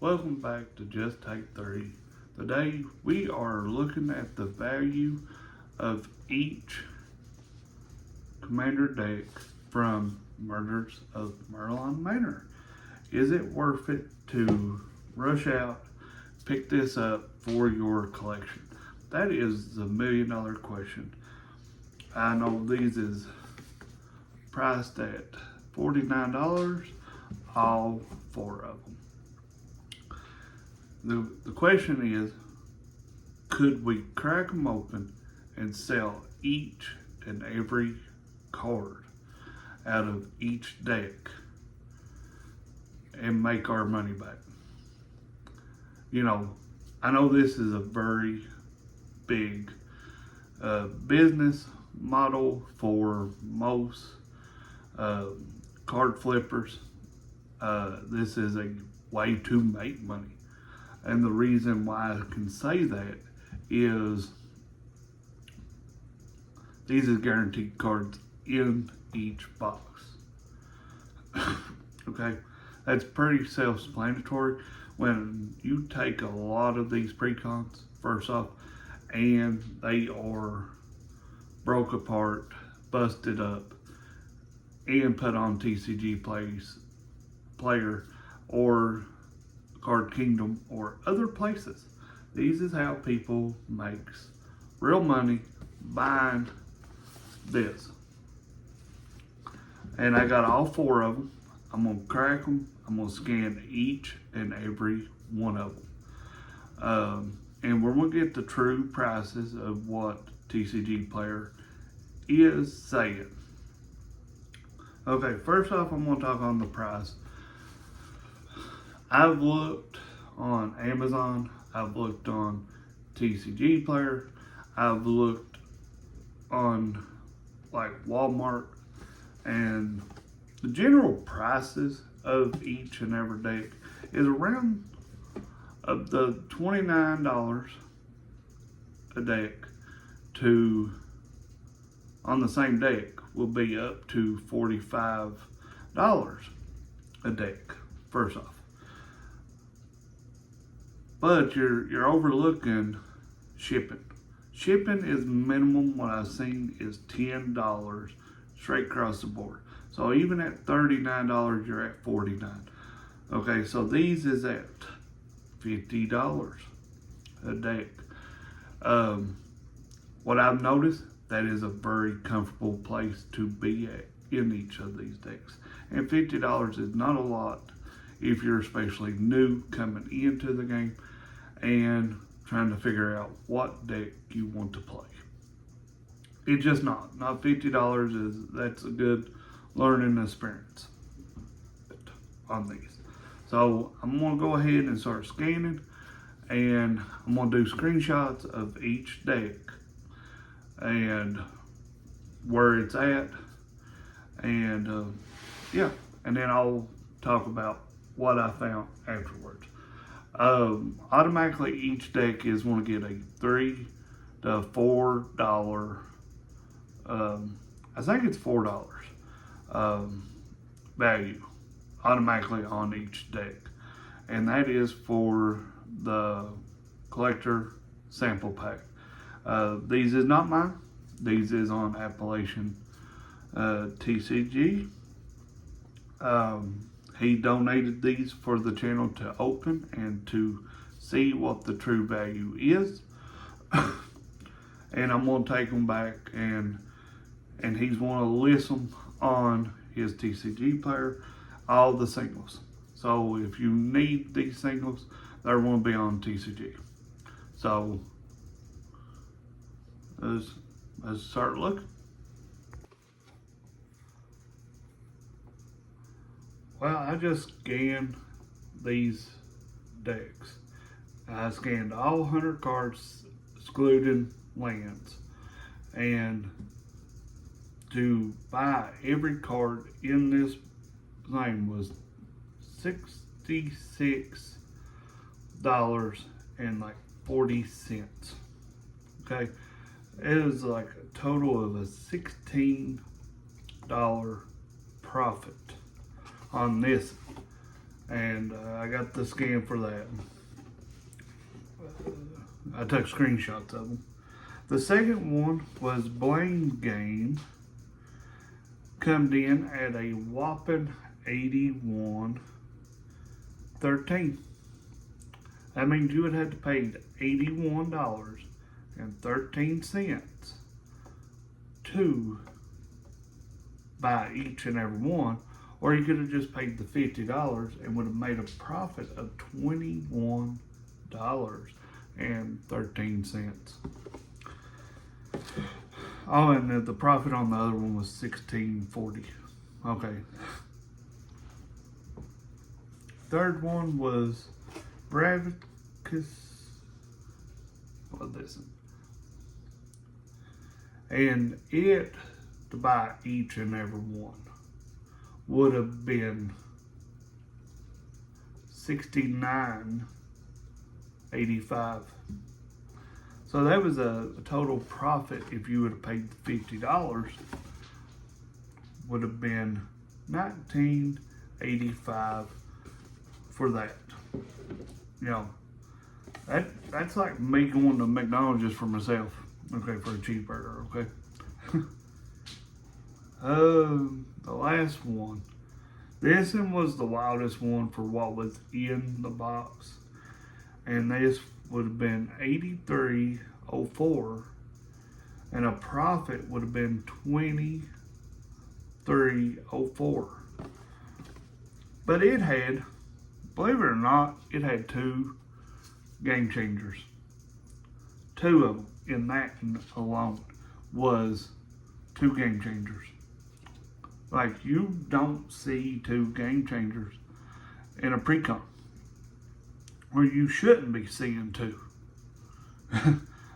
Welcome back to Just Take 3. Today we are looking at the value of each commander deck from Murders of Merlin Manor. Is it worth it to rush out, pick this up for your collection? That is the $1,000,000 question. I know these is priced at $49, all four of them. The question is, could we crack them open and sell each and every card out of each deck and make our money back? You know, I know this is a very big business model for most card flippers. This is a way to make money. And the reason why I can say that is these are guaranteed cards in each box. Okay, that's pretty self-explanatory. When you take a lot of these pre-cons, first off, and they are broke apart, busted up, and put on TCG Player or Card Kingdom or other places. These is how people makes real money buying this. And I got all four of them. I'm gonna crack them. I'm gonna scan each and every one of them. And we're gonna get the true prices of what TCG Player is saying. Okay, first off, I'm gonna talk on the price. I've looked on Amazon, I've looked on TCG Player, I've looked on like Walmart, and the general prices of each and every deck is around of the $29 a deck to, on the same deck, will be up to $45 a deck, first off. But you're overlooking shipping. Shipping is minimum, what I've seen is $10 straight across the board. So even at $39, you're at $49. Okay, so these is at $50 a deck. What I've noticed, that is a very comfortable place to be at in each of these decks. And $50 is not a lot if you're especially new coming into the game and trying to figure out what deck you want to play. It's just not $50 that's a good learning experience on these. So I'm gonna go ahead and start scanning, and I'm gonna do screenshots of each deck and where it's at, and yeah, and then I'll talk about what I found afterwards. Automatically each deck is going to get a $3 to $4 I think it's $4 value automatically on each deck, and that is for the collector sample pack. These is not mine, these is on Appalachian TCG. He donated these for the channel to open and to see what the true value is. And I'm going to take them back, and he's going to list them on his TCG Player, all the singles. So if you need these singles, they're going to be on TCG. So let's start looking. Well, I just scanned these decks. I scanned all 100 cards, excluding lands. And to buy every card in this thing was $66.40. Okay, it was like a total of a $16 profit on this. and I got the scan for that. I took screenshots of them. The second one was Blame Game. Come in at a whopping 81.13. That means you would have to pay $81.13 to buy each and every one, or you could have just paid the $50 and would have made a profit of $21.13. Oh, and the profit on the other one was $16.40. Okay. Third one was Bravicus. What is this? And it, to buy each and every one, would have been $69.85. So that was a total profit. If you would have paid $50, would have been $19.85 for that. You know, that's like me going to McDonald's just for myself. Okay, for a cheeseburger. Okay. The last one. This one was the wildest one for what was in the box, and this would have been $83.04, and a profit would have been $23.04. But it had, believe it or not, it had 2 game changers. 2 of them in that alone was 2 game changers. Like, you don't see 2 game changers in a pre-con, or you shouldn't be seeing 2.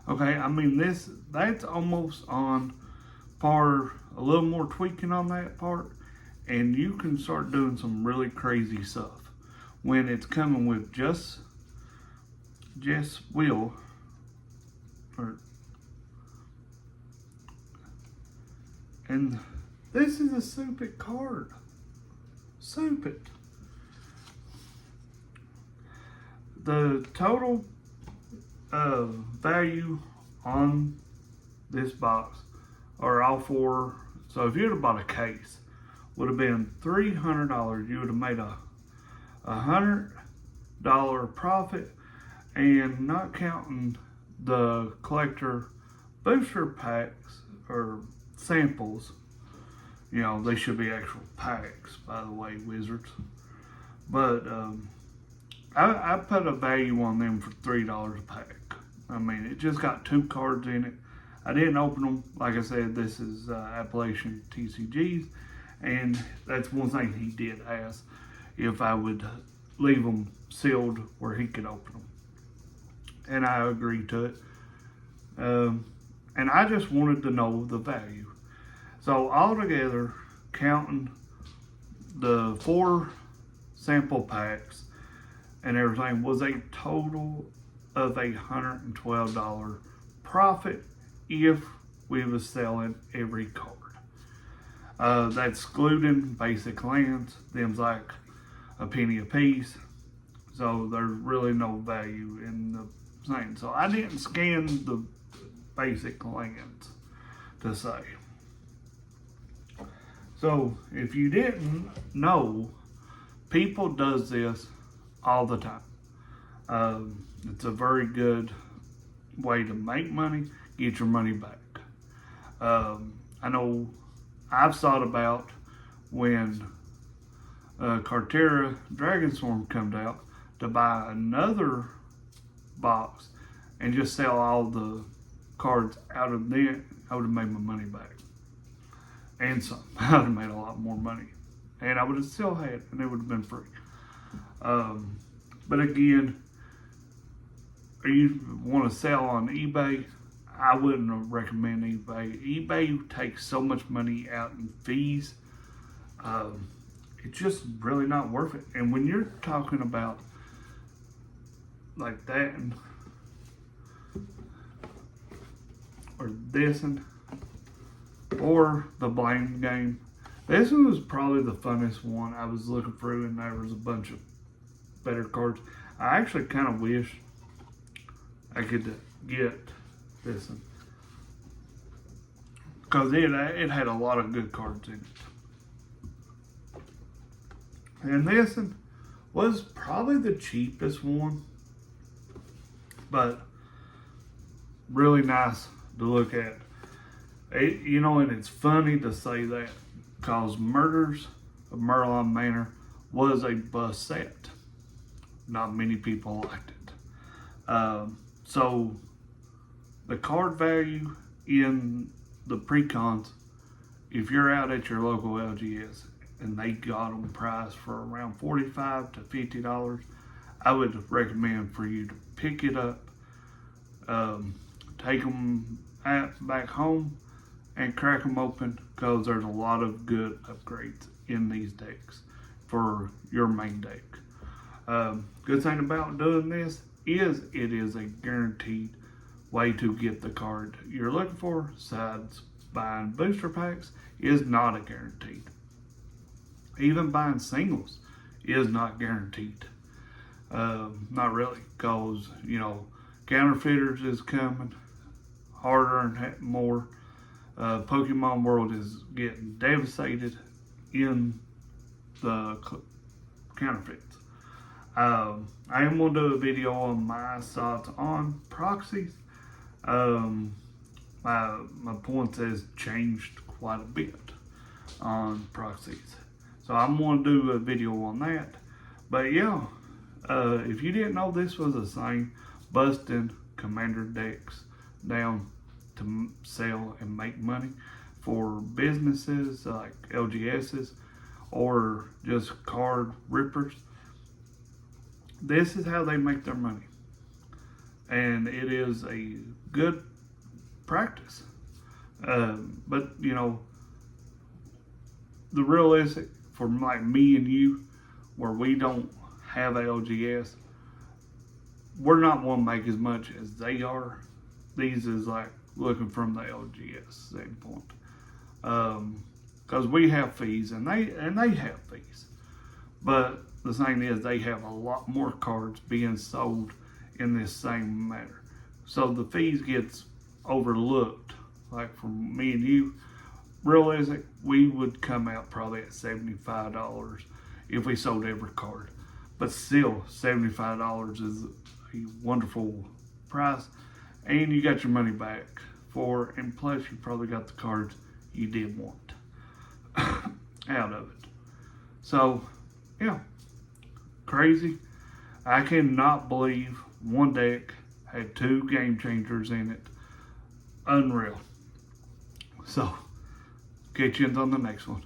Okay, I mean, that's almost on par, a little more tweaking on that part, and you can start doing some really crazy stuff when it's coming with just will, and this is a stupid card. Stupid. The total value on this box, or all 4, so if you'd have bought a case, would have been $300. You would have made a $100 profit, and not counting the collector booster packs or samples. You know, they should be actual packs, by the way, Wizards. But I put a value on them for $3 a pack. I mean, it just got 2 cards in it. I didn't open them. Like I said, this is Appalachian TCGs, and that's one thing he did ask, if I would leave them sealed where he could open them. And I agreed to it. And I just wanted to know the value. So altogether, counting the 4 sample packs and everything, was a total of $112 profit if we was selling every card. That's excluding basic lands. Them's like a penny a piece. So there's really no value in the thing. So I didn't scan the basic lands to say. So if you didn't know, people does this all the time. It's a very good way to make money, get your money back. I know I've thought about when Cartera Dragonstorm comes out to buy another box and just sell all the cards out of there. I would have made my money back. And some. I would have made a lot more money. And I would have still had it, and it would have been free. But again, if you want to sell on eBay, I wouldn't recommend eBay. eBay takes so much money out in fees. It's just really not worth it. And when you're talking about like that, or this, or the Blame Game, this one was probably the funnest one. I was looking through, and there was a bunch of better cards. I actually kind of wish I could get this one, because it had a lot of good cards in it. And this one was probably the cheapest one, but really nice to look at. And it's funny to say that, because Murders of Merlin Manor was a bust set. Not many people liked it. So the card value in the pre-cons, if you're out at your local LGS and they got them priced for around $45 to $50, I would recommend for you to pick it up, take them back home and crack them open, because there's a lot of good upgrades in these decks for your main deck. Good thing about doing this is it is a guaranteed way to get the card you're looking for. Besides buying booster packs is not a guaranteed. Even buying singles is not guaranteed. Not really, because counterfeiters is coming harder and more. Pokemon World is getting devastated in the counterfeits. I am going to do a video on my thoughts on proxies. My points has changed quite a bit on proxies, so I'm going to do a video on that. But yeah, if you didn't know this was a thing, busting commander decks down to sell and make money for businesses like LGSs or just card rippers, this is how they make their money, and it is a good practice. But the realistic for like me and you, where we don't have LGS, we're not going to make as much as they are. These is like looking from the LGS standpoint, because we have fees and they have fees, but the thing is they have a lot more cards being sold in this same manner, so the fees gets overlooked. Like for me and you, realistic, we would come out probably at $75 if we sold every card, but still $75 is a wonderful price, and you got your money back and plus you probably got the cards you did want out of it. So yeah, crazy. I cannot believe one deck had 2 game changers in it. Unreal. So catch you on the next one.